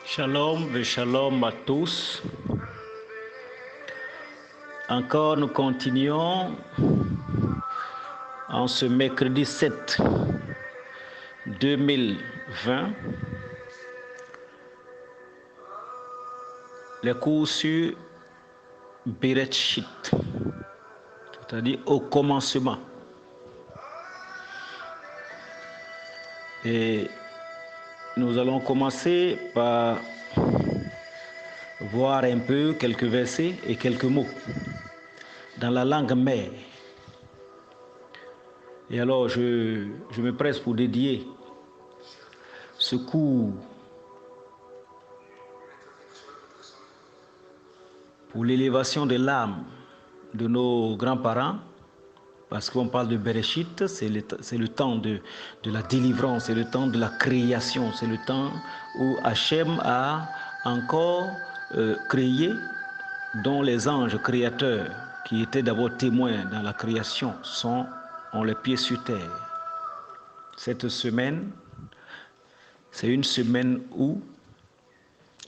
Shalom et shalom à tous. Encore nous continuons en ce mercredi 7 2020 les cours sur Bereshit, c'est-à-dire au commencement. Et nous allons commencer par voir un peu quelques versets et quelques mots dans la langue mère. Et alors je me presse pour dédier ce cours pour l'élévation de l'âme de nos grands-parents, parce qu'on parle de Bereshit, c'est le temps de la délivrance, c'est le temps de la création, c'est le temps où Hachem a encore créé, dont les anges créateurs, qui étaient d'abord témoins dans la création, ont les pieds sur terre. Cette semaine, c'est une semaine où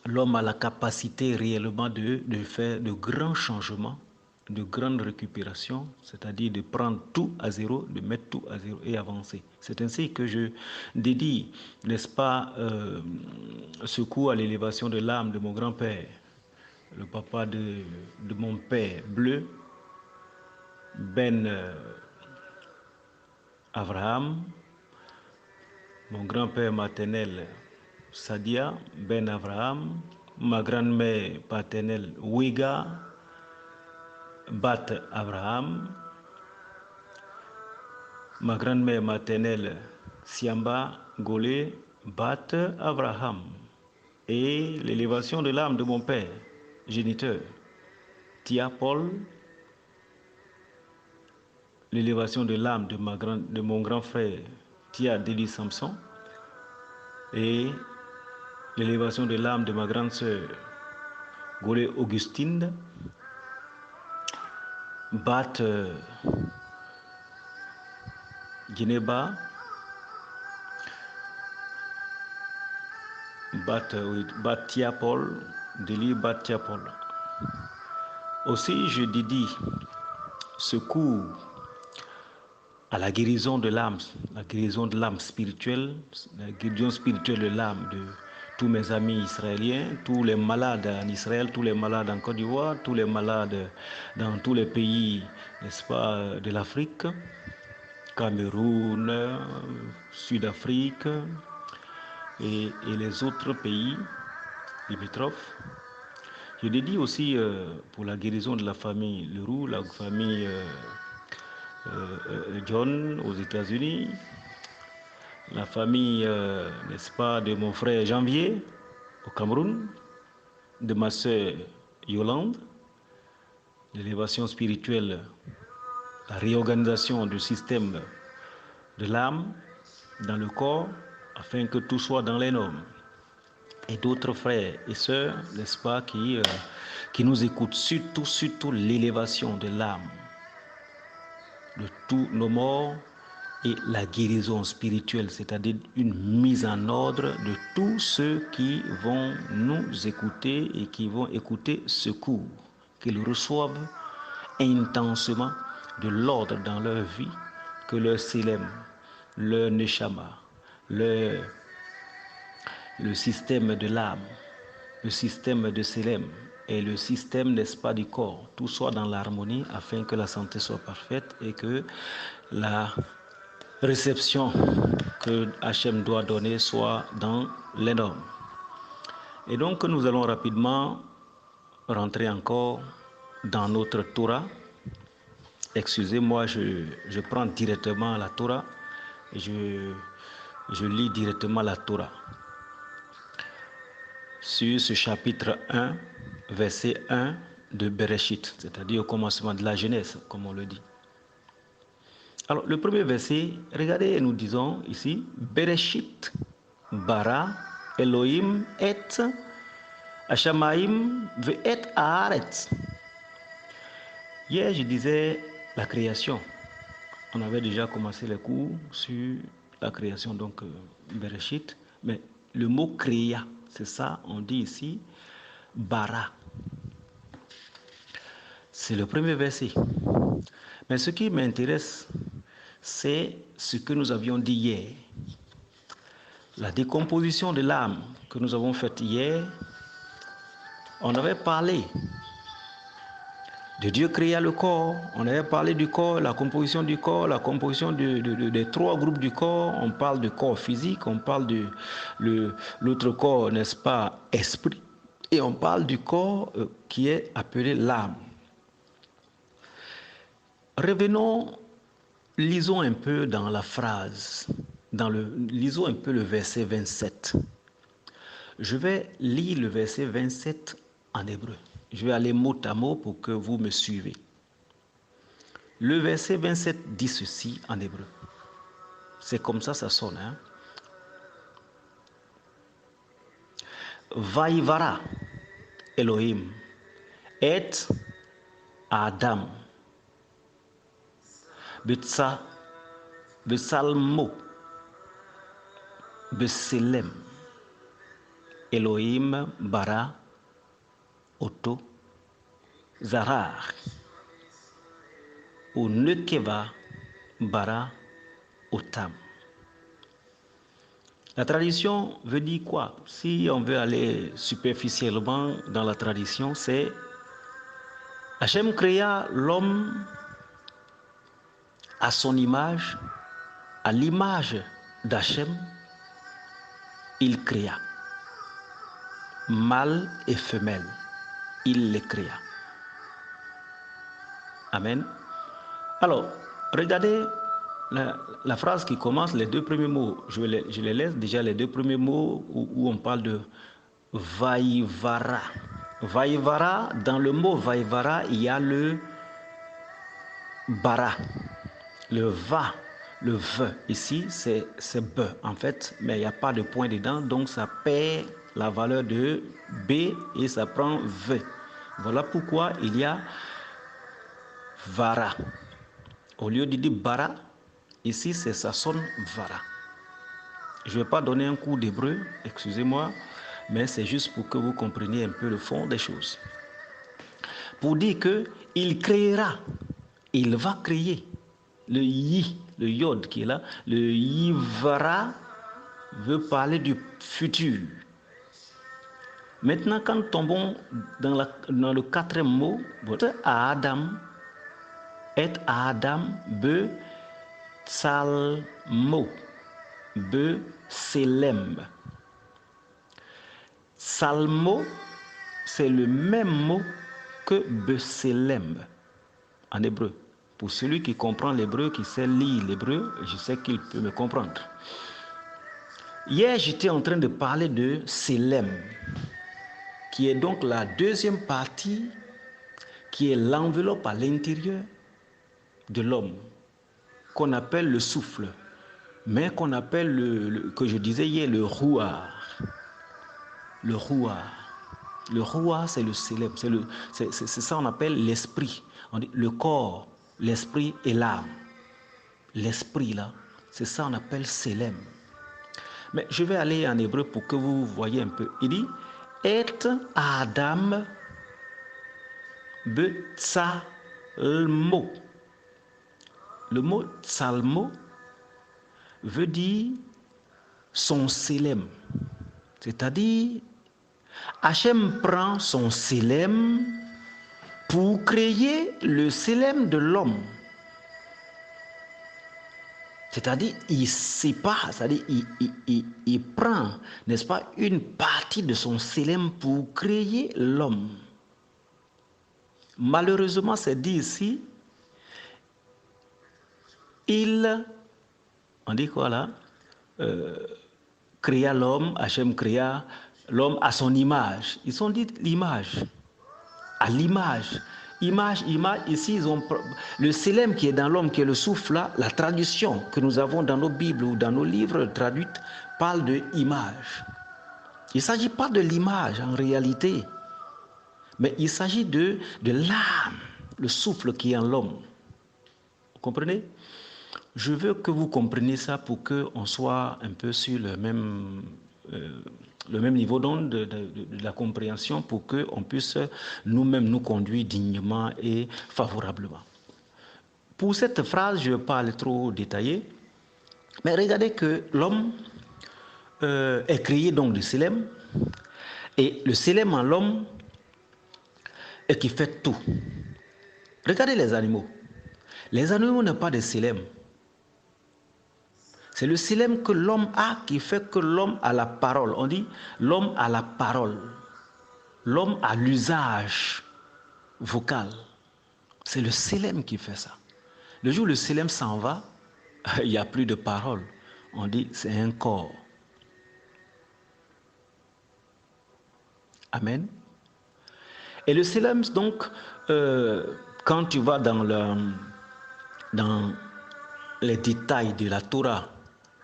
l'homme a la capacité réellement de faire de grands changements, de grandes récupérations, c'est-à-dire de prendre tout à zéro, de mettre tout à zéro et avancer. C'est ainsi que je dédie, n'est-ce pas, ce cours à l'élévation de l'âme de mon grand-père, le papa de mon père bleu, Ben Abraham, mon grand-père maternel Sadia, Ben Abraham, ma grand-mère paternelle Wiga, Bat Abraham, ma grand-mère maternelle Siamba Golé, Bat Abraham, et l'élévation de l'âme de mon père géniteur Tia Paul, l'élévation de l'âme de mon grand frère Tia Deli Samson, et l'élévation de l'âme de ma grande sœur Golé Augustine, Bat Geneba, Bat Tia Paul, Deli Bat Tia Paul. Aussi, je dédie ce cours à la guérison de l'âme spirituelle, la guérison spirituelle de l'âme de tous mes amis israéliens, tous les malades en Israël, tous les malades en Côte d'Ivoire, tous les malades dans tous les pays, n'est-ce pas, de l'Afrique, Cameroun, Sud-Afrique et les autres pays limitrophes. Je dédie aussi pour la guérison de la famille Leroux, la famille John aux États-Unis, la famille, n'est-ce pas, de mon frère Janvier au Cameroun, de ma sœur Yolande, l'élévation spirituelle, la réorganisation du système de l'âme dans le corps, afin que tout soit dans les normes. Et d'autres frères et sœurs, n'est-ce pas, qui nous écoutent, surtout l'élévation de l'âme de tous nos morts et la guérison spirituelle, c'est-à-dire une mise en ordre de tous ceux qui vont nous écouter et qui vont écouter ce cours, qu'ils reçoivent intensément de l'ordre dans leur vie, que leur Sélem, leur Neshama, le système de l'âme, le système de Sélem et le système, n'est-ce pas, du corps, tout soit dans l'harmonie afin que la santé soit parfaite et que la réception que Hachem doit donner soit dans les normes. Et donc nous allons rapidement rentrer encore dans notre Torah. Excusez-moi, je prends directement la Torah et je lis directement la Torah sur ce chapitre 1, verset 1 de Bereshit, c'est-à-dire au commencement de la Genèse, comme on le dit. Alors, le premier verset, regardez, nous disons ici, Bereshit, bara, Elohim, et, Hashamaim, ve'et haaretz. Hier, je disais la création. On avait déjà commencé les cours sur la création, donc Bereshit, mais le mot créa, c'est ça, on dit ici, bara. C'est le premier verset. Mais ce qui m'intéresse, c'est ce que nous avions dit hier. La décomposition de l'âme que nous avons faite hier, on avait parlé de Dieu créa le corps, on avait parlé du corps, la composition du corps, la composition des trois groupes du corps, on parle du corps physique, on parle de l'autre corps, n'est-ce pas, esprit, et on parle du corps qui est appelé l'âme. Revenons, lisons un peu dans la phrase, lisons un peu le verset 27. Je vais lire le verset 27 en hébreu. Je vais aller mot à mot pour que vous me suivez. Le verset 27 dit ceci en hébreu. C'est comme ça sonne. Hein? Vaivara Elohim et Adam Besalmo Beselem Elohim bara Oto Zarar ou Nekeva bara Otam. La tradition veut dire quoi? Si on veut aller superficiellement dans la tradition, c'est Hachem créa l'homme à son image, à l'image d'Hachem, il créa. Mâle et femelle, il les créa. Amen. Alors, regardez la phrase qui commence, les deux premiers mots, je les laisse déjà, les deux premiers mots où on parle de Vaivara. Vaivara, dans le mot Vaivara, il y a le bara, le va, le ve. Ici, c'est be en fait, mais il n'y a pas de point dedans, donc ça perd la valeur de b et ça prend v. Voilà pourquoi il y a vara. Au lieu de dire bara, ici ça sonne vara. Je ne vais pas donner un cours d'hébreu, excusez-moi, mais c'est juste pour que vous compreniez un peu le fond des choses. Pour dire qu'il créera, il va créer. Le yi, le yod qui est là, le yivra veut parler du futur. Maintenant, quand nous tombons dans le quatrième mot, Adam, et Adam, be salmo, be selem. Salmo, c'est le même mot que Beselem en hébreu. Pour celui qui comprend l'hébreu, qui sait lire l'hébreu, je sais qu'il peut me comprendre. Hier, j'étais en train de parler de Selem, qui est donc la deuxième partie, qui est l'enveloppe à l'intérieur de l'homme, qu'on appelle le souffle, mais qu'on appelle, que je disais hier, le rouar. Le rouar. Le rouar, c'est le Selem, c'est ça qu'on appelle l'esprit. On dit le corps, l'esprit et l'âme. L'esprit, là, c'est ça qu'on appelle Selem. Mais je vais aller en hébreu pour que vous voyez un peu. Il dit, et Adam betzalmo. Le mot tsalmo veut dire son Selem. C'est-à-dire, Hachem prend son Selem pour créer le Selem de l'homme. C'est-à-dire, il sépare, c'est-à-dire, il prend, n'est-ce pas, une partie de son Selem pour créer l'homme. Malheureusement, c'est dit ici, on dit quoi là, créa l'homme, Hachem créa l'homme à son image. Ils ont dit l'image, à l'image. Image, ici ils ont le Selem qui est dans l'homme, qui est le souffle là, la traduction que nous avons dans nos Bibles ou dans nos livres traduits parle de image. Il ne s'agit pas de l'image en réalité, mais il s'agit de l'âme, le souffle qui est en l'homme. Vous comprenez? Je veux que vous compreniez ça pour qu'on soit un peu sur le même niveau d'onde de la compréhension, pour qu'on puisse nous-mêmes nous conduire dignement et favorablement. Pour cette phrase, je ne vais pas aller trop détailler, mais regardez que l'homme est créé donc du Selem, et le Selem en l'homme est qui fait tout. Regardez les animaux. Les animaux n'ont pas de Selem. C'est le Selem que l'homme a qui fait que l'homme a la parole. On dit l'homme a la parole. L'homme a l'usage vocal. C'est le Selem qui fait ça. Le jour où le Selem s'en va, il n'y a plus de parole. On dit c'est un corps. Amen. Et le Selem, donc, quand tu vas dans les détails de la Torah,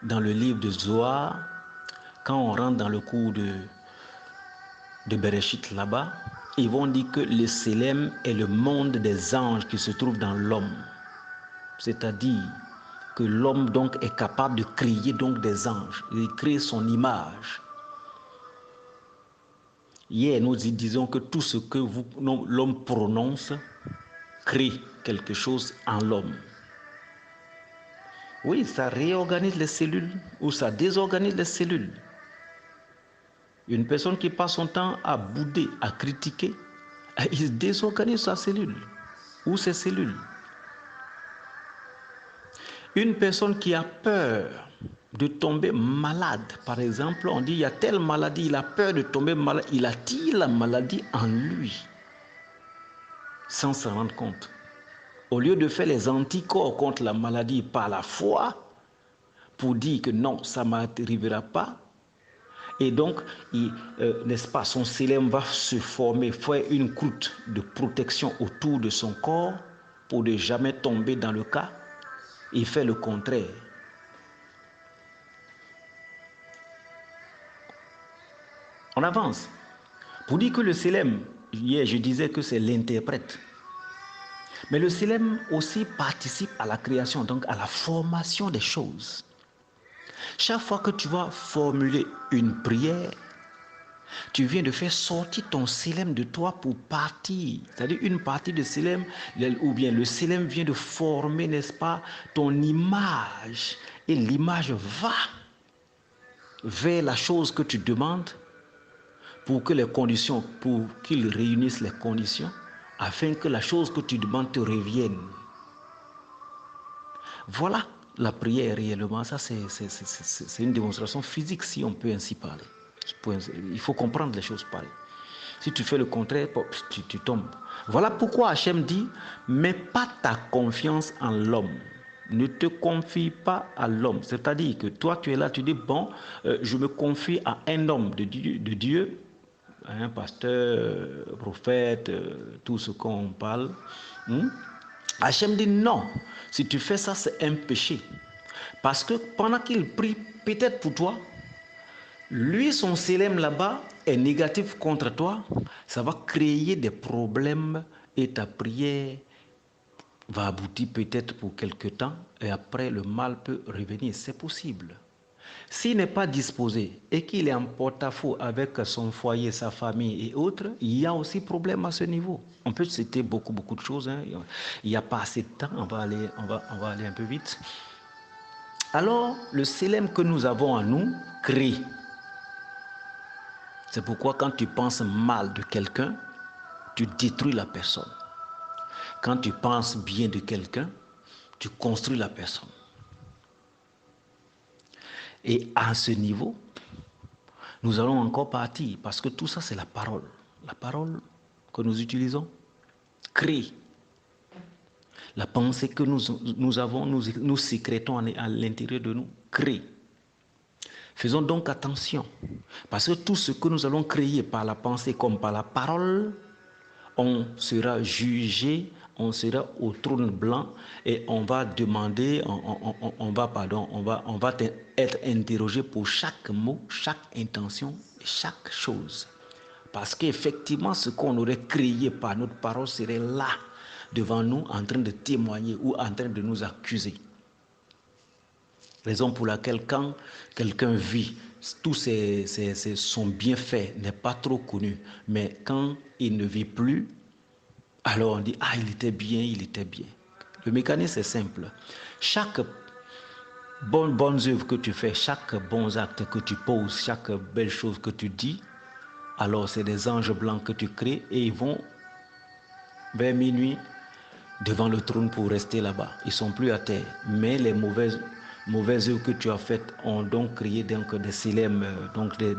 dans le livre de Zohar, quand on rentre dans le cours de Bereshit là-bas, ils vont dire que le Selem est le monde des anges qui se trouve dans l'homme. C'est-à-dire que l'homme donc est capable de créer donc des anges, de créer son image. Hier, nous disons que tout ce que l'homme prononce crée quelque chose en l'homme. Oui, ça réorganise les cellules ou ça désorganise les cellules. Une personne qui passe son temps à bouder, à critiquer, il désorganise sa cellule ou ses cellules. Une personne qui a peur de tomber malade, par exemple, on dit il y a telle maladie, il a peur de tomber malade, il attire la maladie en lui, sans s'en rendre compte. Au lieu de faire les anticorps contre la maladie par la foi, pour dire que non, ça ne m'arrivera pas, et donc, n'est-ce pas, son Selem va se former, faire une croûte de protection autour de son corps pour ne jamais tomber dans le cas. Il fait le contraire. On avance. Pour dire que le Selem, hier je disais que c'est l'interprète. Mais le Selem aussi participe à la création, donc à la formation des choses. Chaque fois que tu vas formuler une prière, Tu viens de faire sortir ton célèbre de toi pour partir. C'est-à-dire une partie de célèbre, ou bien le célèbre vient de former, n'est-ce pas, ton image. Et l'image va vers la chose que tu demandes pour que les conditions, pour qu'ils réunissent les conditions, afin que la chose que tu demandes te revienne. Voilà la prière réellement. Ça, c'est une démonstration physique, si on peut ainsi parler. Il faut comprendre les choses pareilles. Si tu fais le contraire, tu tombes. Voilà pourquoi Hachem dit, mets pas ta confiance en l'homme. Ne te confie pas à l'homme. C'est-à-dire que toi, tu es là, tu dis, bon, je me confie à un homme de Dieu, un pasteur, prophète, tout ce qu'on parle. Hachem dit non. Si tu fais ça, c'est un péché. Parce que pendant qu'il prie, peut-être pour toi, lui, son célèbre là-bas est négatif contre toi, ça va créer des problèmes et ta prière va aboutir peut-être pour quelque temps et après le mal peut revenir. C'est possible. S'il n'est pas disposé et qu'il est en porte-à-faux avec son foyer, sa famille et autres, il y a aussi problème à ce niveau. On peut citer beaucoup de choses. Hein. Il n'y a pas assez de temps, on va aller un peu vite. Alors, le célèbre que nous avons en nous crée. C'est pourquoi quand tu penses mal de quelqu'un, tu détruis la personne. Quand tu penses bien de quelqu'un, tu construis la personne. Et à ce niveau, nous allons encore partir parce que tout ça, c'est la parole. La parole que nous utilisons crée. La pensée que nous avons, nous sécrétons à l'intérieur de nous, crée. Faisons donc attention, parce que tout ce que nous allons créer par la pensée comme par la parole, on sera jugé, on sera au trône blanc et on va demander, on va être interrogé pour chaque mot, chaque intention, chaque chose. Parce qu'effectivement, ce qu'on aurait créé par notre parole serait là, devant nous, en train de témoigner ou en train de nous accuser. Raison pour laquelle quand quelqu'un vit, tout son bienfait n'est pas trop connu. Mais quand il ne vit plus, alors on dit, ah, il était bien, il était bien. Le mécanisme est simple. Chaque bonne œuvre que tu fais, chaque bon acte que tu poses, chaque belle chose que tu dis, alors c'est des anges blancs que tu crées et ils vont vers minuit devant le trône pour rester là-bas. Ils ne sont plus à terre. Mais les mauvaises œuvres que tu as faites ont donc créé donc des célèbres, donc des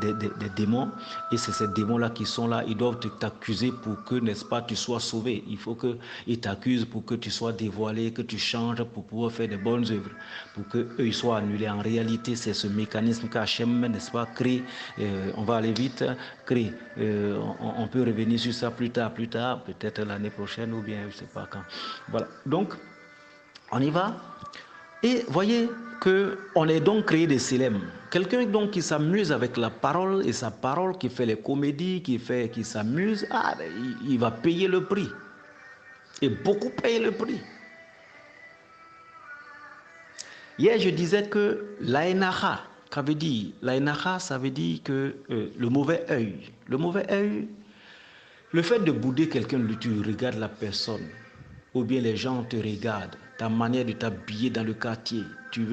démons. Et c'est ces démons-là qui sont là. Ils doivent t'accuser pour que, n'est-ce pas, tu sois sauvé. Il faut qu'ils t'accusent pour que tu sois dévoilé, que tu changes pour pouvoir faire des bonnes œuvres, pour qu'eux ils soient annulés. En réalité, c'est ce mécanisme qu'Hachem, n'est-ce pas, crée. On va aller vite, crée. On peut revenir sur ça plus tard, peut-être l'année prochaine ou bien je ne sais pas quand. Voilà. Donc, on y va. Et voyez qu'on est donc créé des célèbres. Quelqu'un donc qui s'amuse avec la parole et sa parole, qui fait les comédies, qui s'amuse, il va payer le prix. Et beaucoup payent le prix. Hier, je disais que l'aïnaha, ça veut dire que le mauvais œil. Le mauvais œil, le fait de bouder quelqu'un, tu regardes la personne, ou bien les gens te regardent, ta manière de t'habiller dans le quartier, tu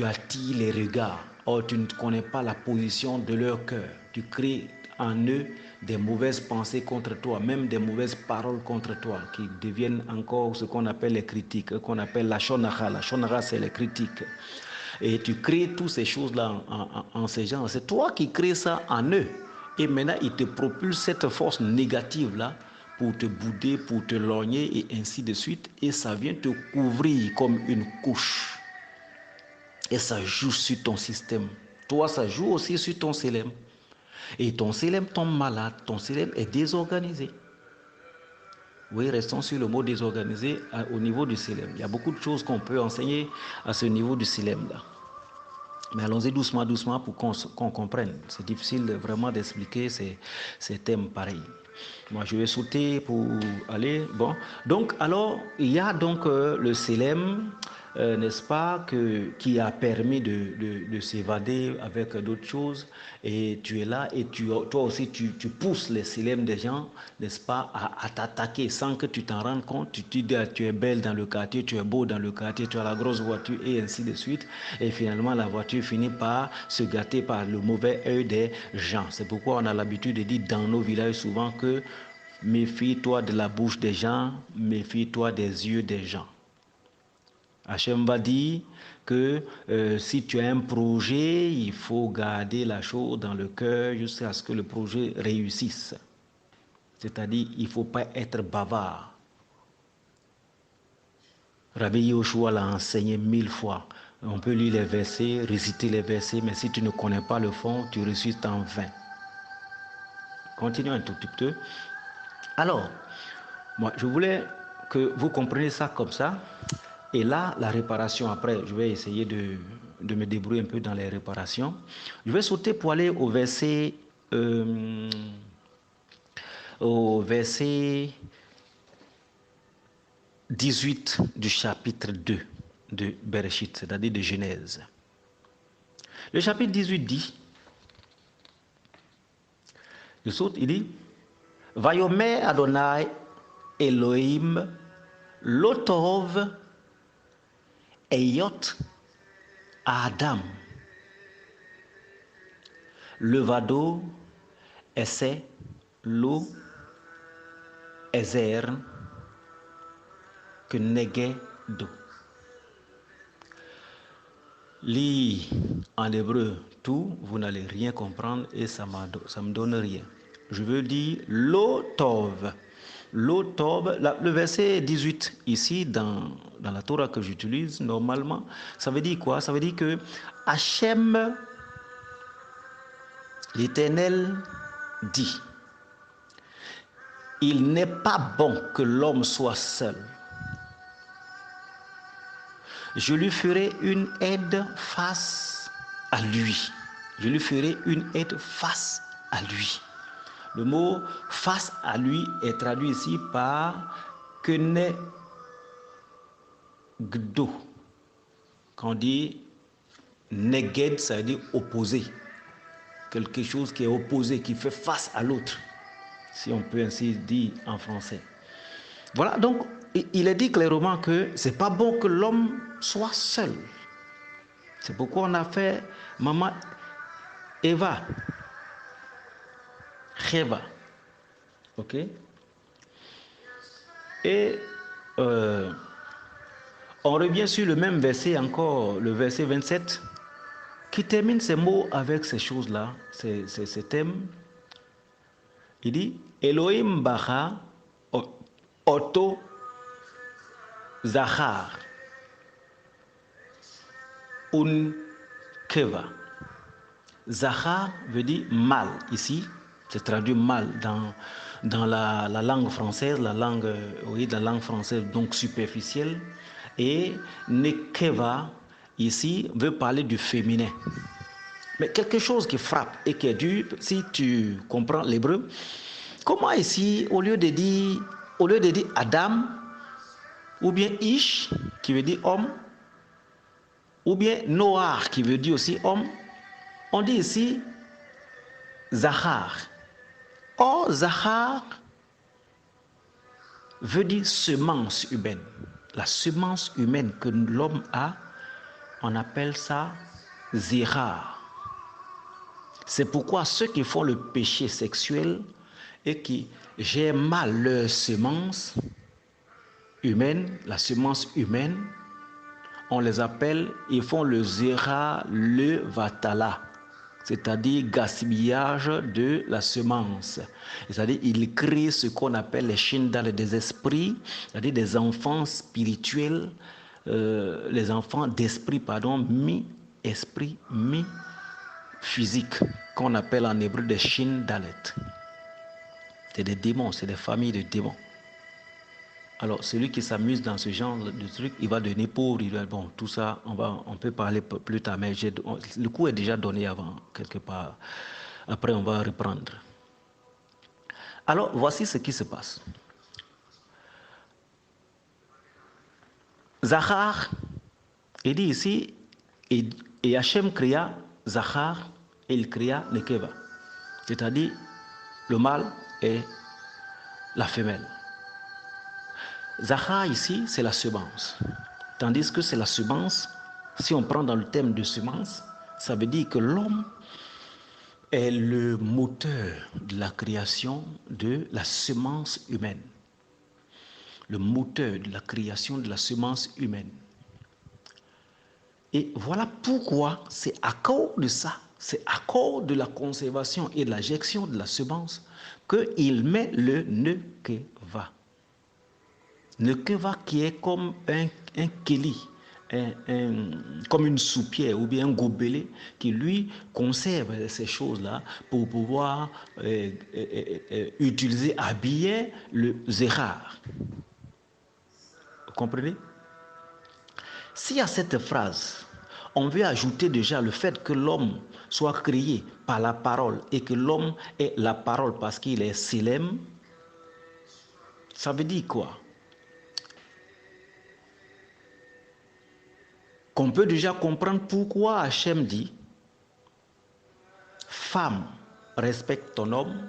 attires les regards, or tu ne connais pas la position de leur cœur, tu crées en eux des mauvaises pensées contre toi, même des mauvaises paroles contre toi, qui deviennent encore ce qu'on appelle les critiques, qu'on appelle la shonara. La shonara, c'est les critiques. Et tu crées toutes ces choses-là en ces gens. C'est toi qui crées ça en eux. Et maintenant, ils te propulsent cette force négative-là pour te bouder, pour te lorgner et ainsi de suite. Et ça vient te couvrir comme une couche. Et ça joue sur ton système. Toi, ça joue aussi sur ton célèbre. Et ton célèbre tombe malade, ton célèbre est désorganisé. Oui, restons sur le mot désorganisé au niveau du célèbre. Il y a beaucoup de choses qu'on peut enseigner à ce niveau du célèbre-là. Mais allons-y doucement pour qu'on comprenne. C'est difficile vraiment d'expliquer ces thèmes pareils. Moi, je vais sauter pour aller. Bon, donc, alors, il y a donc le célèbre. n'est-ce pas, qui a permis de s'évader avec d'autres choses. Et tu es là et toi aussi, tu pousses les célèbres des gens, n'est-ce pas, à t'attaquer sans que tu t'en rendes compte. Tu te dis, tu es belle dans le quartier, tu es beau dans le quartier, tu as la grosse voiture et ainsi de suite. Et finalement, la voiture finit par se gâter par le mauvais œil des gens. C'est pourquoi on a l'habitude de dire dans nos villages souvent que méfie-toi de la bouche des gens, méfie-toi des yeux des gens. Hachem va dire que si tu as un projet, il faut garder la chose dans le cœur jusqu'à ce que le projet réussisse. C'est-à-dire, il ne faut pas être bavard. Rabbi Yoshua l'a enseigné 1000 fois. On peut lire les versets, réciter les versets, mais si tu ne connais pas le fond, tu récites en vain. Continuons un tout petit peu. Alors, moi, je voulais que vous compreniez ça comme ça. Et là, la réparation, après, je vais essayer de me débrouiller un peu dans les réparations. Je vais sauter pour aller au verset 18 du chapitre 2 de Bereshit, c'est-à-dire de Genèse. Le chapitre 18 dit, je saute, il dit, Vayomer Adonai Elohim Lotov Eyot Adam Levado Esse Lo Ezer que Negedo. Lis en hébreu tout, vous n'allez rien comprendre et ça me donne rien. Je veux dire Lotov. Lotov, le verset 18 ici dans la Torah que j'utilise normalement, ça veut dire quoi? Ça veut dire que Hachem, l'Éternel, dit, il n'est pas bon que l'homme soit seul. Je lui ferai une aide face à lui. Je lui ferai une aide face à lui. Le mot face à lui est traduit ici par kenegdo. Quand on dit neged, ça veut dire opposé. Quelque chose qui est opposé, qui fait face à l'autre, si on peut ainsi dire en français. Voilà, donc il est dit clairement que c'est pas bon que l'homme soit seul. C'est pourquoi on a fait maman Eva, Cheva, ok? Et on revient sur le même verset encore, le verset 27, qui termine ces mots avec ces choses-là, ces thèmes. Il dit, Elohim Bacha Oto Zachar Un Keva. Zachar veut dire mâle ici, c'est traduit mâle dans la langue française, la langue française donc superficielle. Et Nekeva ici veut parler du féminin. Mais quelque chose qui frappe et qui est dur, si tu comprends l'hébreu, comment ici, au lieu de dire Adam, ou bien Ish, qui veut dire homme, ou bien Noah, qui veut dire aussi homme, on dit ici Zachar. Or, Zachar veut dire semence humaine. La semence humaine que l'homme a, on appelle ça Zérar. C'est pourquoi ceux qui font le péché sexuel et qui gèrent mal leur semence humaine, la semence humaine, on les appelle, ils font le Zéra, le Vatala, c'est-à-dire gaspillage de la semence. C'est-à-dire ils créent ce qu'on appelle les Shindal des esprits, c'est-à-dire des enfants spirituels, les enfants d'esprit, mi-esprit, mi-physique, qu'on appelle en hébreu des Shindalet. C'est des démons, c'est des familles de démons. Alors, celui qui s'amuse dans ce genre de truc, il va devenir pauvre. Il va, bon, tout ça, on peut parler plus tard, mais le coup est déjà donné avant, quelque part. Après, on va reprendre. Alors, voici ce qui se passe. Zachar Il dit ici, et Hachem créa Zachar et il créa Nekeva. C'est-à-dire le mâle et la femelle. Zachar ici, c'est la semence. Tandis que c'est la semence, si on prend dans le thème de semence, ça veut dire que l'homme est le moteur de la création de la semence humaine. Le moteur de la création de la semence humaine. Et voilà pourquoi c'est à cause de ça, c'est à cause de la conservation et de la gestion de la semence qu'il met le Nekeva. Nekeva qui est comme un keli, comme une soupière ou bien un gobelet qui lui conserve ces choses-là pour pouvoir utiliser, habiller le zérar. Vous comprenez? Si à cette phrase, on veut ajouter déjà le fait que l'homme soit créé par la parole et que l'homme est la parole parce qu'il est Silem, ça veut dire quoi? Qu'on peut déjà comprendre pourquoi Hachem dit femme, respecte ton homme,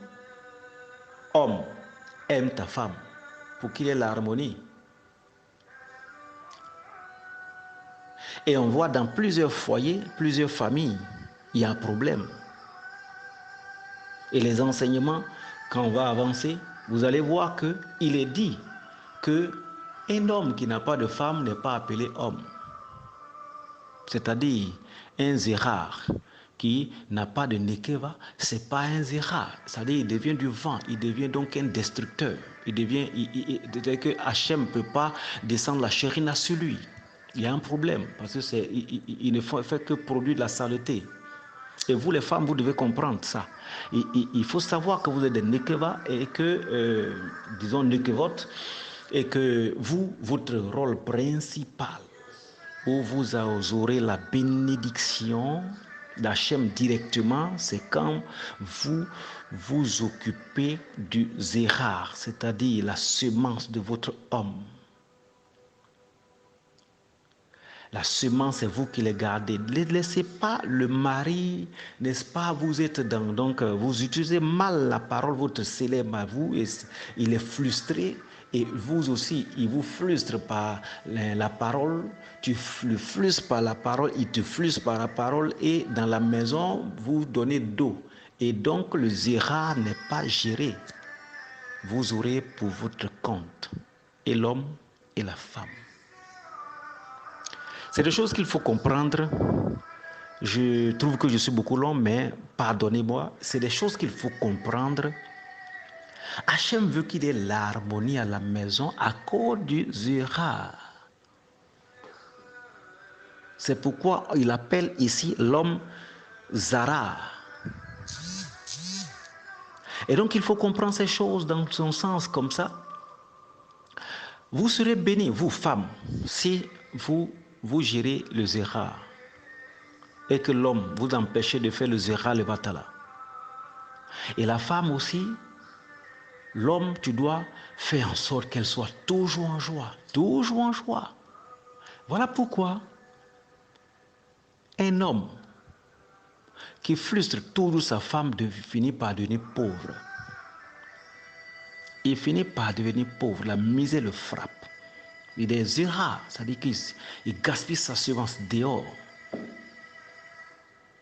aime ta femme, pour qu'il y ait l'harmonie. Et on voit dans plusieurs foyers, plusieurs familles, il y a un problème. Et les enseignements, quand on va avancer, vous allez voir qu'il est dit qu'un homme qui n'a pas de femme n'est pas appelé homme. C'est-à-dire un zérar qui n'a pas de nekeva, ce n'est pas un zérar. C'est-à-dire il devient du vent, il devient donc un destructeur. C'est-à-dire que Hachem ne peut pas descendre la chérina sur lui. Il y a un problème parce qu'il ne fait que produire de la saleté. Et vous les femmes, vous devez comprendre ça. Il faut savoir que vous êtes des nekeva et que, disons nekevot, et que vous, votre rôle principal, où vous aurez la bénédiction d'Hachem directement, c'est quand vous vous occupez du zérar, c'est-à-dire la semence de votre homme. La semence, c'est vous qui les gardez. Ne laissez pas le mari, n'est-ce pas, vous êtes dans, donc vous utilisez mal la parole, votre célèbre à vous, et il est frustré, et vous aussi, il vous frustre par la parole, tu le frustres par la parole, il te frustre par la parole, et dans la maison, vous donnez d'eau. Et donc, le zéra n'est pas géré. Vous aurez pour votre compte, et l'homme et la femme. C'est des choses qu'il faut comprendre. Je trouve que je suis beaucoup long, mais pardonnez-moi, c'est des choses qu'il faut comprendre. Hachem veut qu'il y ait l'harmonie à la maison à cause du zérar. C'est pourquoi il appelle ici l'homme Zara. Et donc il faut comprendre ces choses dans son sens comme ça. Vous serez bénis, vous femmes, si vous gérez le zérar et que l'homme vous empêchez de faire le zérar, le batala. Et la femme aussi, l'homme, tu dois faire en sorte qu'elle soit toujours en joie, toujours en joie. Voilà pourquoi un homme qui frustre toujours sa femme finit par devenir pauvre. Il finit par devenir pauvre, la misère le frappe. Il est zéra, c'est-à-dire qu'il gaspille sa semence dehors.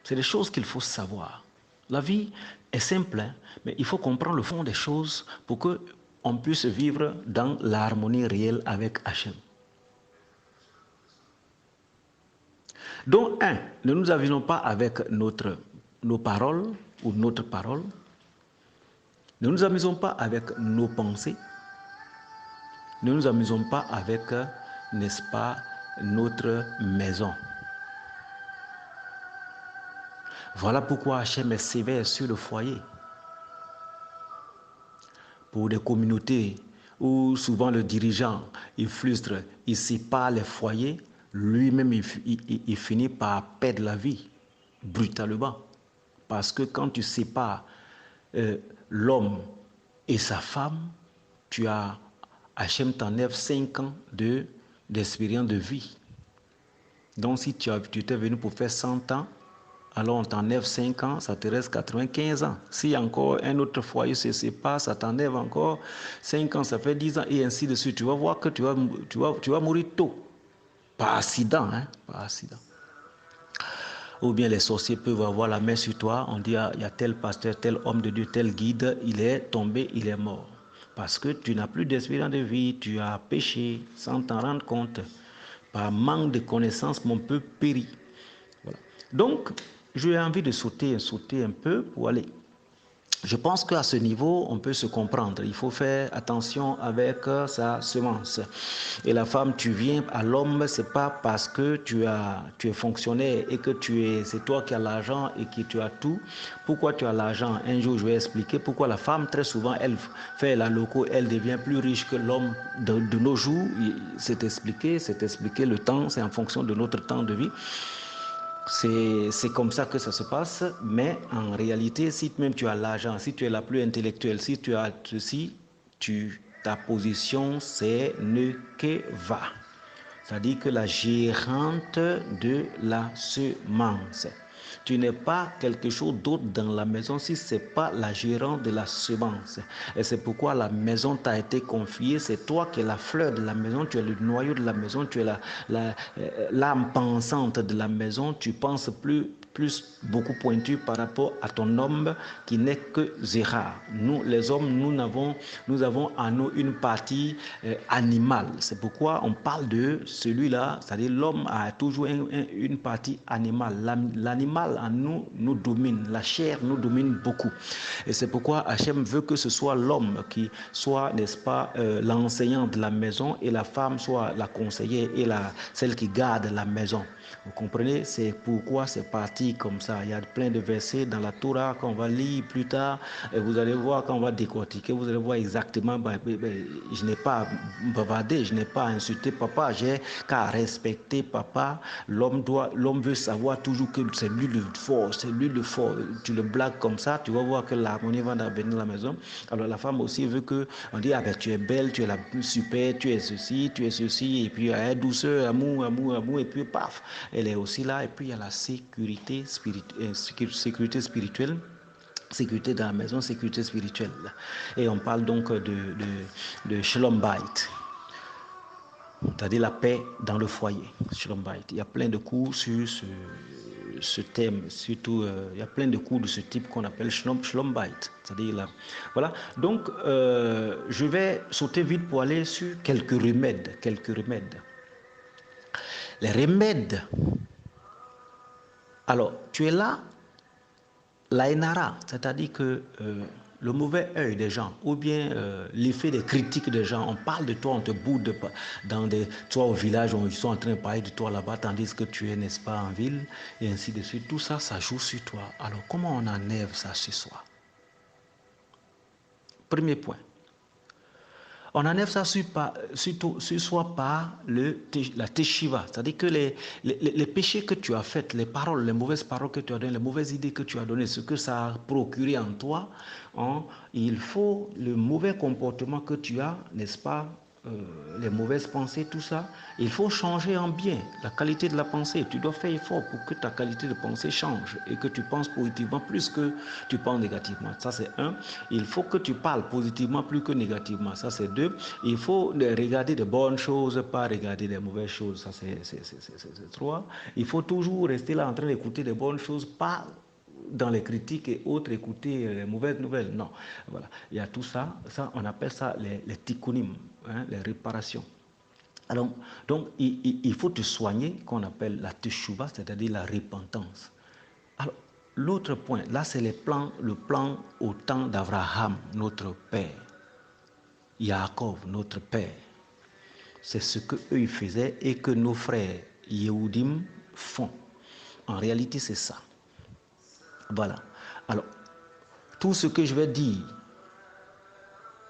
C'est des choses qu'il faut savoir. La vie est simple, hein, mais il faut comprendre le fond des choses pour qu'on puisse vivre dans l'harmonie réelle avec Hachem. Donc, ne nous avisons pas avec nos paroles ou notre parole. Ne nous amusons pas avec nos pensées. Ne nous amusons pas avec, n'est-ce pas, notre maison. Voilà pourquoi Hachem est sévère sur le foyer. Pour des communautés où souvent le dirigeant, il frustre, il sépare les foyers, lui-même il finit par perdre la vie brutalement. Parce que quand tu sépares l'homme et sa femme, Hachem t'enlève 5 ans d'expérience de vie. Donc si tu étais venu pour faire 100 ans, alors on t'enlève 5 ans, ça te reste 95 ans. Si encore un autre foyer se sépare, ça t'enlève encore 5 ans, ça fait 10 ans, et ainsi de suite. Tu vas voir que tu vas mourir tôt. Par accident, hein, par accident. Ou bien les sorciers peuvent avoir la main sur toi. On dit, il y a tel pasteur, tel homme de Dieu, tel guide, il est tombé, il est mort. Parce que tu n'as plus d'espérance de vie, tu as péché sans t'en rendre compte. Par manque de connaissances, mon peuple périt. Voilà. Donc, j'ai envie de sauter un peu pour aller. Je pense qu'à ce niveau, on peut se comprendre. Il faut faire attention avec sa semence. Et la femme, tu viens à l'homme, c'est pas parce que tu es fonctionnaire et que c'est toi qui as l'argent et que tu as tout. Pourquoi tu as l'argent? Un jour, je vais expliquer pourquoi la femme, très souvent, elle fait la loco, elle devient plus riche que l'homme de nos jours. C'est expliqué, le temps, c'est en fonction de notre temps de vie. C'est comme ça que ça se passe, mais en réalité, si même tu as l'argent, si tu es la plus intellectuelle, si tu as ceci, ta position, c'est ne que va. C'est-à-dire que la gérante de la semence. Tu n'es pas quelque chose d'autre dans la maison si ce n'est pas la gérante de la semence. Et c'est pourquoi la maison t'a été confiée. C'est toi qui es la fleur de la maison, tu es le noyau de la maison, tu es l'âme pensante de la maison. Tu penses beaucoup pointu par rapport à ton homme qui n'est que Zéra. Nous, les hommes, nous avons en nous une partie animale. C'est pourquoi on parle de celui-là, c'est-à-dire l'homme a toujours une partie animale. L'animal en nous domine, la chair nous domine beaucoup. Et c'est pourquoi Hachem veut que ce soit l'homme qui soit, n'est-ce pas, l'enseignant de la maison et la femme soit la conseillère et celle qui garde la maison. Vous comprenez? C'est pourquoi c'est parti comme ça. Il y a plein de versets dans la Torah qu'on va lire plus tard. Et vous allez voir quand on va décortiquer, vous allez voir exactement. Je n'ai pas bavardé, je n'ai pas insulté papa. J'ai qu'à respecter papa. L'homme veut savoir toujours que c'est lui le fort, c'est lui le fort. Tu le blagues comme ça, tu vas voir que l'harmonie va venir à la maison. Alors la femme aussi veut que on dit tu es belle, tu es la plus super, tu es ceci, et puis douceur, amour, et puis paf. Elle est aussi là, et puis il y a la sécurité spirituelle, sécurité dans la maison, sécurité spirituelle. Et on parle donc de Shalom Bait, c'est-à-dire la paix dans le foyer. Shalom Bait. Il y a plein de cours sur ce thème, surtout il y a plein de cours de ce type qu'on appelle Shalom Bait. C'est-à-dire là. Voilà. Donc, je vais sauter vite pour aller sur quelques remèdes. Les remèdes. Alors, tu es là, l'Ainara, c'est-à-dire que le mauvais œil des gens, ou bien l'effet des critiques des gens, on parle de toi, on te boude toi au village, ils sont en train de parler de toi là-bas, tandis que tu es, n'est-ce pas, en ville, et ainsi de suite. Tout ça, ça joue sur toi. Alors, comment on enlève ça chez soi? Premier point. On enlève ça sur soi par la teshiva. C'est-à-dire que les péchés que tu as faits, les paroles, les mauvaises paroles que tu as données, les mauvaises idées que tu as données, ce que ça a procuré en toi, il faut le mauvais comportement que tu as, n'est-ce pas, les mauvaises pensées, tout ça, il faut changer en bien la qualité de la pensée. Tu dois faire effort pour que ta qualité de pensée change et que tu penses positivement plus que tu penses négativement. Ça, c'est un. Il faut que tu parles positivement plus que négativement. Ça, c'est deux. Il faut regarder de bonnes choses, pas regarder des mauvaises choses. Ça, c'est trois. Il faut toujours rester là en train d'écouter des bonnes choses, pas dans les critiques et autres, écouter les mauvaises nouvelles. Non, voilà. Il y a tout ça. Ça, on appelle ça les tikkunim, les réparations. Alors, donc, il faut te soigner, qu'on appelle la teshuva, c'est-à-dire la repentance. Alors, l'autre point, là, c'est le plan au temps d'Abraham, notre père. Yaakov, notre père. C'est ce qu'eux, ils faisaient et que nos frères Yehudim font. En réalité, c'est ça. Voilà. Alors, tout ce que je vais dire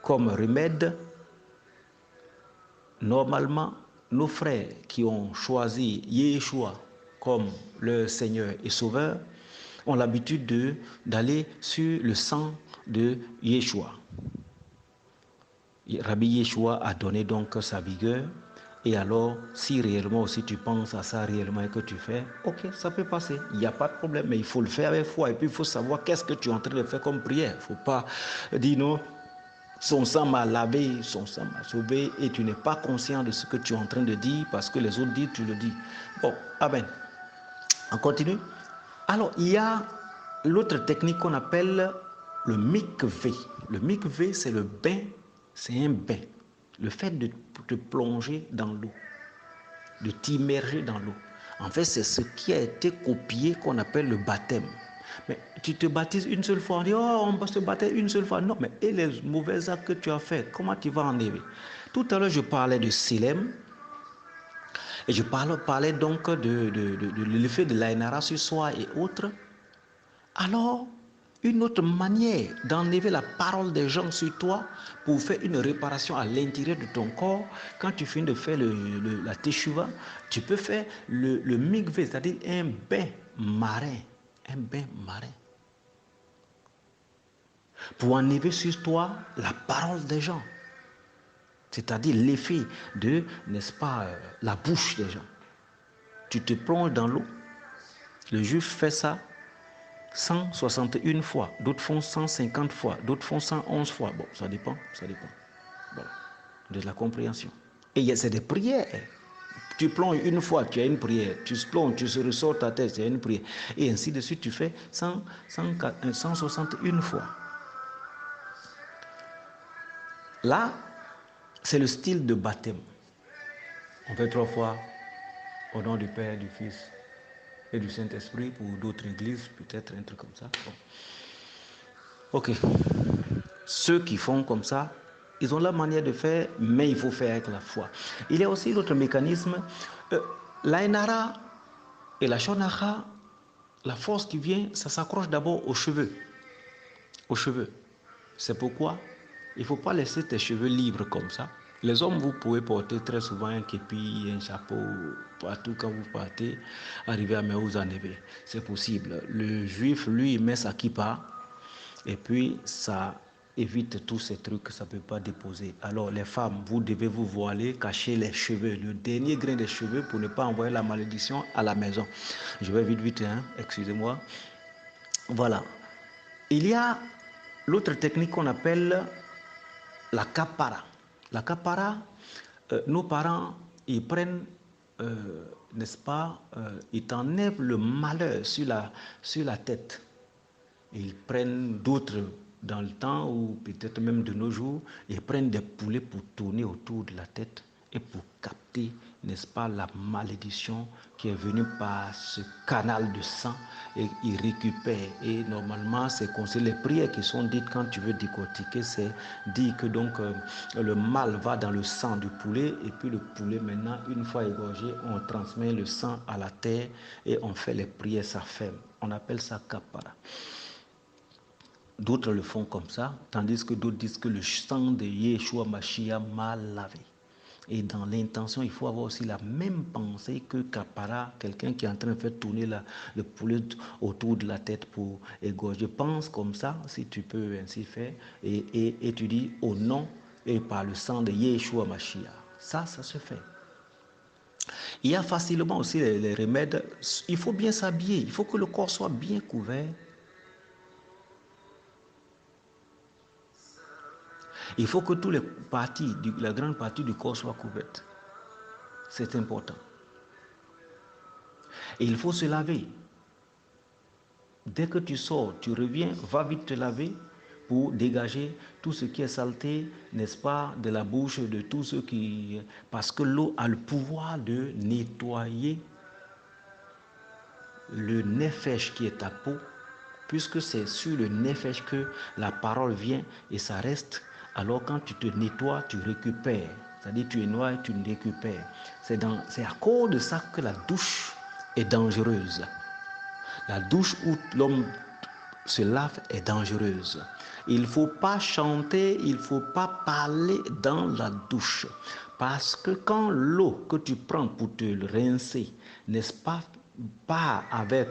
comme remède, normalement, nos frères qui ont choisi Yeshua comme leur Seigneur et Sauveur ont l'habitude d'aller sur le sang de Yeshua. Rabbi Yeshua a donné donc sa vigueur Et alors, si réellement aussi tu penses à ça réellement et que tu fais, ok, ça peut passer. Il n'y a pas de problème, mais il faut le faire avec foi. Et puis, il faut savoir qu'est-ce que tu es en train de faire comme prière. Il ne faut pas dire non, son sang m'a lavé, son sang m'a sauvé, et tu n'es pas conscient de ce que tu es en train de dire parce que les autres disent, tu le dis. Bon, amen. On continue. Alors, il y a l'autre technique qu'on appelle le mikvé. Le mikvé, c'est le bain, c'est un bain. Le fait de te plonger dans l'eau, de t'immerger dans l'eau. En fait, c'est ce qui a été copié qu'on appelle le baptême. Mais tu te baptises une seule fois, on dit, oh, on va se baptiser une seule fois. Non, mais et les mauvais actes que tu as fait, comment tu vas enlever? Tout à l'heure, je parlais de Silem, et je parlais donc de l'effet de l'Ainara sur soi et autres. Alors, une autre manière d'enlever la parole des gens sur toi pour faire une réparation à l'intérieur de ton corps, quand tu finis de faire la teshuva, tu peux faire le mikvé, c'est-à-dire un bain marin. Un bain marin. Pour enlever sur toi la parole des gens. C'est-à-dire l'effet de, n'est-ce pas, la bouche des gens. Tu te plonges dans l'eau. Le juif fait ça 161 fois, d'autres font 150 fois, d'autres font 111 fois. Bon, ça dépend. Voilà, de la compréhension. Et c'est des prières. Tu plonges une fois, tu as une prière. Tu plonges, tu se ressors ta tête, tu as une prière. Et ainsi de suite, tu fais 161 fois. Là, c'est le style de baptême. On fait 3 fois au nom du Père, du Fils et du Saint-Esprit. Pour d'autres églises, peut-être un truc comme ça. Bon. Ok. Ceux qui font comme ça, ils ont la manière de faire, mais il faut faire avec la foi. Il y a aussi l'autre mécanisme. L'Ainara et la Shonara, la force qui vient, ça s'accroche d'abord aux cheveux. Aux cheveux. C'est pourquoi il ne faut pas laisser tes cheveux libres comme ça. Les hommes, vous pouvez porter très souvent un képi, un chapeau, partout quand vous partez, arriver à Meouzanebe. C'est possible. Le juif, lui, il met sa kippa, et puis ça évite tous ces trucs que ça ne peut pas déposer. Alors les femmes, vous devez vous voiler, cacher les cheveux, le dernier grain des cheveux pour ne pas envoyer la malédiction à la maison. Je vais vite, hein, excusez-moi. Voilà. Il y a l'autre technique qu'on appelle la kapara. La kapara, nos parents, ils prennent, n'est-ce pas, ils t'enlèvent le malheur sur la tête. Ils prennent d'autres dans le temps, ou peut-être même de nos jours, ils prennent des poulets pour tourner autour de la tête et pour capter, n'est-ce pas, la malédiction qui est venue par ce canal de sang, et ils récupèrent. Et normalement, c'est les prières qui sont dites quand tu veux décortiquer, c'est dire que donc le mal va dans le sang du poulet, et puis le poulet maintenant, une fois égorgé, on transmet le sang à la terre et on fait les prières, ça ferme. On appelle ça kapara. D'autres le font comme ça, tandis que d'autres disent que le sang de Yeshua Mashiach m'a lavé. Et dans l'intention, il faut avoir aussi la même pensée que Kapara, quelqu'un qui est en train de faire tourner le poulet autour de la tête pour égorger. Pense comme ça, si tu peux ainsi faire, et tu dis au nom et par le sang de Yeshua Mashiach. Ça se fait. Il y a facilement aussi les remèdes. Il faut bien s'habiller, il faut que le corps soit bien couvert. Il faut que toutes les parties, la grande partie du corps soit couverte. C'est important. Et il faut se laver. Dès que tu sors, tu reviens, va vite te laver pour dégager tout ce qui est saleté, n'est-ce pas, de la bouche de tous ceux qui... Parce que l'eau a le pouvoir de nettoyer le nefesh qui est ta peau, puisque c'est sur le nefesh que la parole vient et ça reste. Alors quand tu te nettoies, tu récupères. C'est-à-dire tu es noir et tu récupères. C'est à cause de ça que la douche est dangereuse. La douche où l'homme se lave est dangereuse. Il ne faut pas chanter, il ne faut pas parler dans la douche. Parce que quand l'eau que tu prends pour te rincer, n'est-ce pas, part avec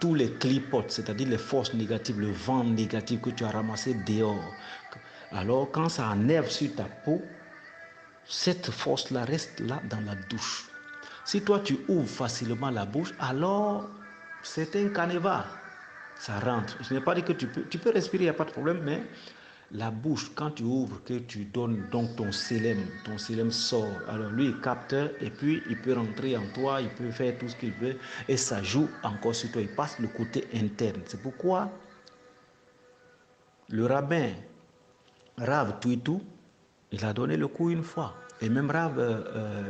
tous les clipotes, c'est-à-dire les forces négatives, le vent négatif que tu as ramassé dehors. Alors quand ça enlève sur ta peau, cette force-là reste là dans la douche. Si toi tu ouvres facilement la bouche, alors c'est un canevas. Ça rentre. Je n'ai pas dit que tu peux respirer, il n'y a pas de problème, mais la bouche, quand tu ouvres, que tu donnes donc ton célèbre sort, alors lui il capte et puis il peut rentrer en toi, il peut faire tout ce qu'il veut et ça joue encore sur toi, il passe le côté interne. C'est pourquoi le rabbin Rav Tuitou, il a donné le coup une fois. Et même Rav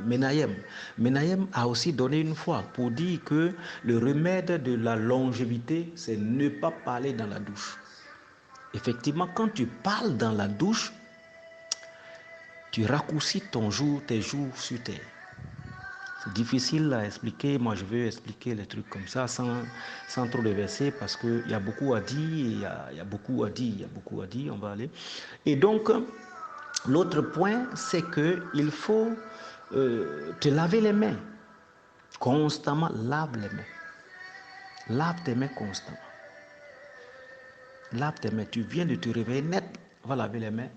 Menayem. Menayem a aussi donné une fois pour dire que le remède de la longévité, c'est ne pas parler dans la douche. Effectivement, quand tu parles dans la douche, tu raccourcis tes jours sur terre. C'est difficile à expliquer. Moi, je veux expliquer les trucs comme ça sans trop de versets parce qu'il y a beaucoup à dire. Il y a beaucoup à dire. On va aller. Et donc, l'autre point, c'est qu'il faut te laver les mains. Constamment, lave les mains. Lave tes mains constamment. Lave tes mains. Tu viens de te réveiller net. Va laver les mains.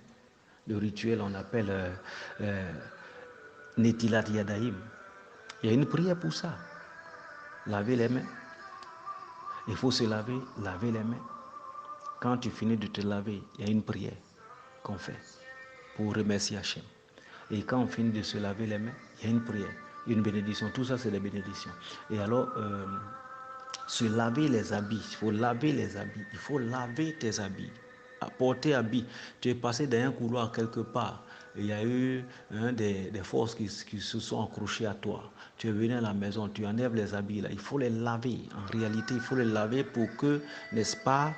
Le rituel, on appelle Netilat Yadayim. Il y a une prière pour ça. Laver les mains. Il faut se laver les mains. Quand tu finis de te laver, il y a une prière qu'on fait pour remercier Hachem. Et quand on finit de se laver les mains, il y a une prière, une bénédiction. Tout ça, c'est des bénédictions. Et alors, se laver les habits. Il faut laver les habits. Il faut laver tes habits. Porter habits. Tu es passé dans un couloir quelque part. Il y a eu des forces qui se sont accrochées à toi. Tu es venu à la maison, tu enlèves les habits là. Il faut les laver. En réalité, il faut les laver pour que, n'est-ce pas,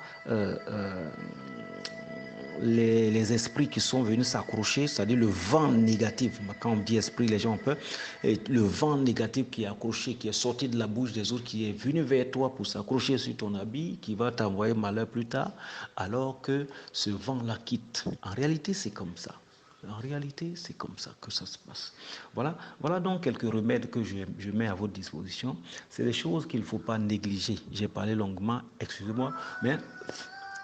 les esprits qui sont venus s'accrocher, c'est-à-dire le vent négatif. Quand on dit esprit, les gens ont peur. Et le vent négatif qui est accroché, qui est sorti de la bouche des autres, qui est venu vers toi pour s'accrocher sur ton habit, qui va t'envoyer malheur plus tard, alors que ce vent-là quitte. En réalité, c'est comme ça. En réalité, c'est comme ça que ça se passe. Voilà donc quelques remèdes que je mets à votre disposition. C'est des choses qu'il ne faut pas négliger. J'ai parlé longuement, excusez-moi, mais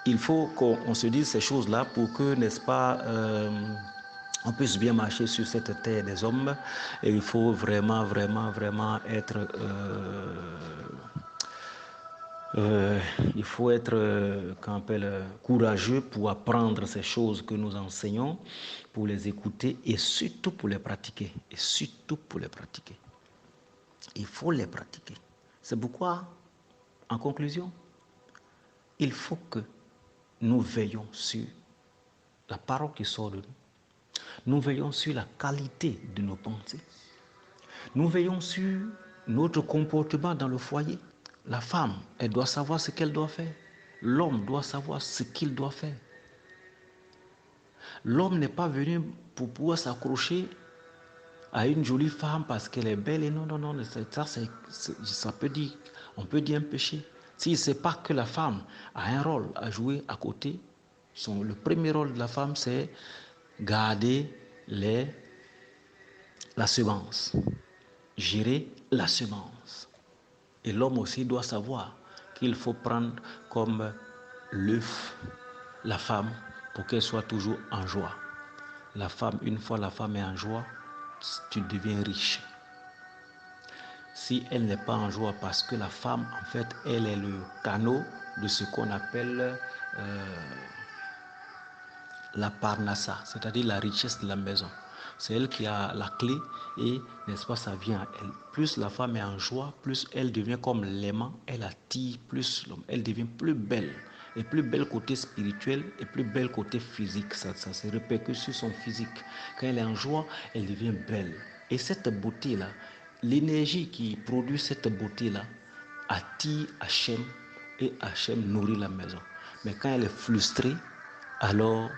il faut qu'on se dise ces choses-là pour que, n'est-ce pas, on puisse bien marcher sur cette terre des hommes. Et il faut vraiment être... il faut être courageux pour apprendre ces choses que nous enseignons, pour les écouter et surtout pour les pratiquer. Et surtout pour les pratiquer. Il faut les pratiquer. C'est pourquoi, en conclusion, il faut que nous veillons sur la parole qui sort de nous. Nous veillons sur la qualité de nos pensées. Nous veillons sur notre comportement dans le foyer. La femme, elle doit savoir ce qu'elle doit faire. L'homme doit savoir ce qu'il doit faire. L'homme n'est pas venu pour pouvoir s'accrocher à une jolie femme parce qu'elle est belle. Et non, ça peut dire, on peut dire un péché. S'il ne sait pas que la femme a un rôle à jouer à côté, le premier rôle de la femme, c'est garder la semence, gérer la semence. Et l'homme aussi doit savoir qu'il faut prendre comme l'œuf la femme pour qu'elle soit toujours en joie. La femme, une fois la femme est en joie, tu deviens riche. Si elle n'est pas en joie parce que la femme, en fait, elle est le canot de ce qu'on appelle la parnassa, c'est-à-dire la richesse de la maison. C'est elle qui a la clé et, n'est-ce pas, ça vient à elle. Plus la femme est en joie, plus elle devient comme l'aimant, elle attire plus l'homme, elle devient plus belle. Et plus belle côté spirituel et plus belle côté physique. Ça se répercute sur son physique. Quand elle est en joie, elle devient belle. Et cette beauté-là, l'énergie qui produit cette beauté-là attire Hachem et Hachem nourrit la maison. Mais quand elle est frustrée, alors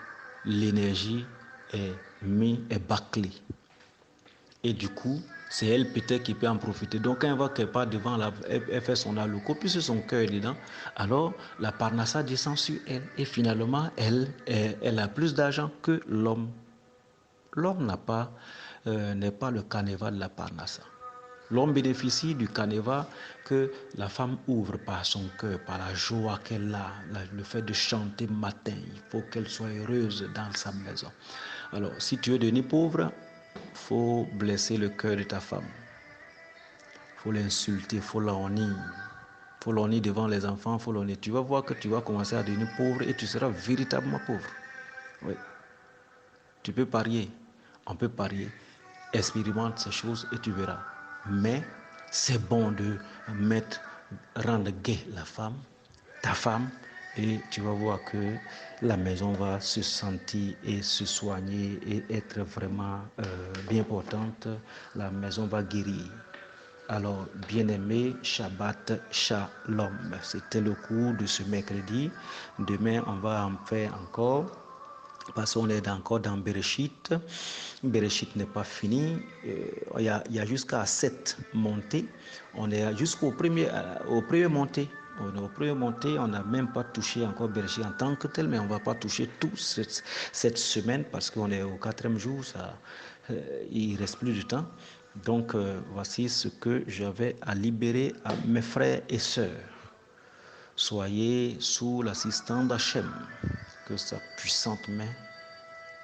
l'énergie est bâclée. Et du coup, c'est elle peut-être qui peut en profiter. Donc quand elle va quelque part devant, elle fait son aloko, puis son cœur dedans, alors la parnassa descend sur elle. Et finalement, elle a plus d'argent que l'homme. L'homme n'est pas le canevas de la parnassa. L'homme bénéficie du canevas que la femme ouvre par son cœur, par la joie qu'elle a, le fait de chanter matin. Il faut qu'elle soit heureuse dans sa maison. Alors, si tu es devenu pauvre, faut blesser le cœur de ta femme. Faut l'insulter, faut l'honnir. Faut l'honnir devant les enfants, faut l'honnir. Tu vas voir que tu vas commencer à devenir pauvre et tu seras véritablement pauvre. Oui. Tu peux parier. On peut parier. Expérimente ces choses et tu verras. Mais c'est bon de rendre gai la femme, ta femme, et tu vas voir que la maison va se sentir et se soigner et être vraiment bien portante. La maison va guérir. Alors, bien-aimé, Shabbat Shalom. C'était le cours de ce mercredi. Demain, on va en faire encore. Parce qu'on est encore dans Bereshit. Bereshit n'est pas fini. Il y a jusqu'à 7 montées. On est jusqu'au premier montée. On est au premier montée, on n'a même pas touché encore Bereshit en tant que tel, mais on ne va pas toucher tout cette semaine parce qu'on est au 4e jour, il ne reste plus de temps. Donc, voici ce que j'avais à libérer à mes frères et sœurs. Soyez sous l'assistance d'Hachem, que sa puissante main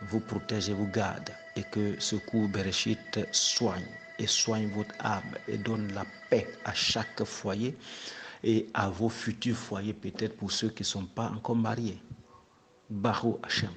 vous protège et vous garde, et que ce cours Bereshit soigne votre âme et donne la paix à chaque foyer et à vos futurs foyers, peut-être pour ceux qui ne sont pas encore mariés. Baruch Hachem.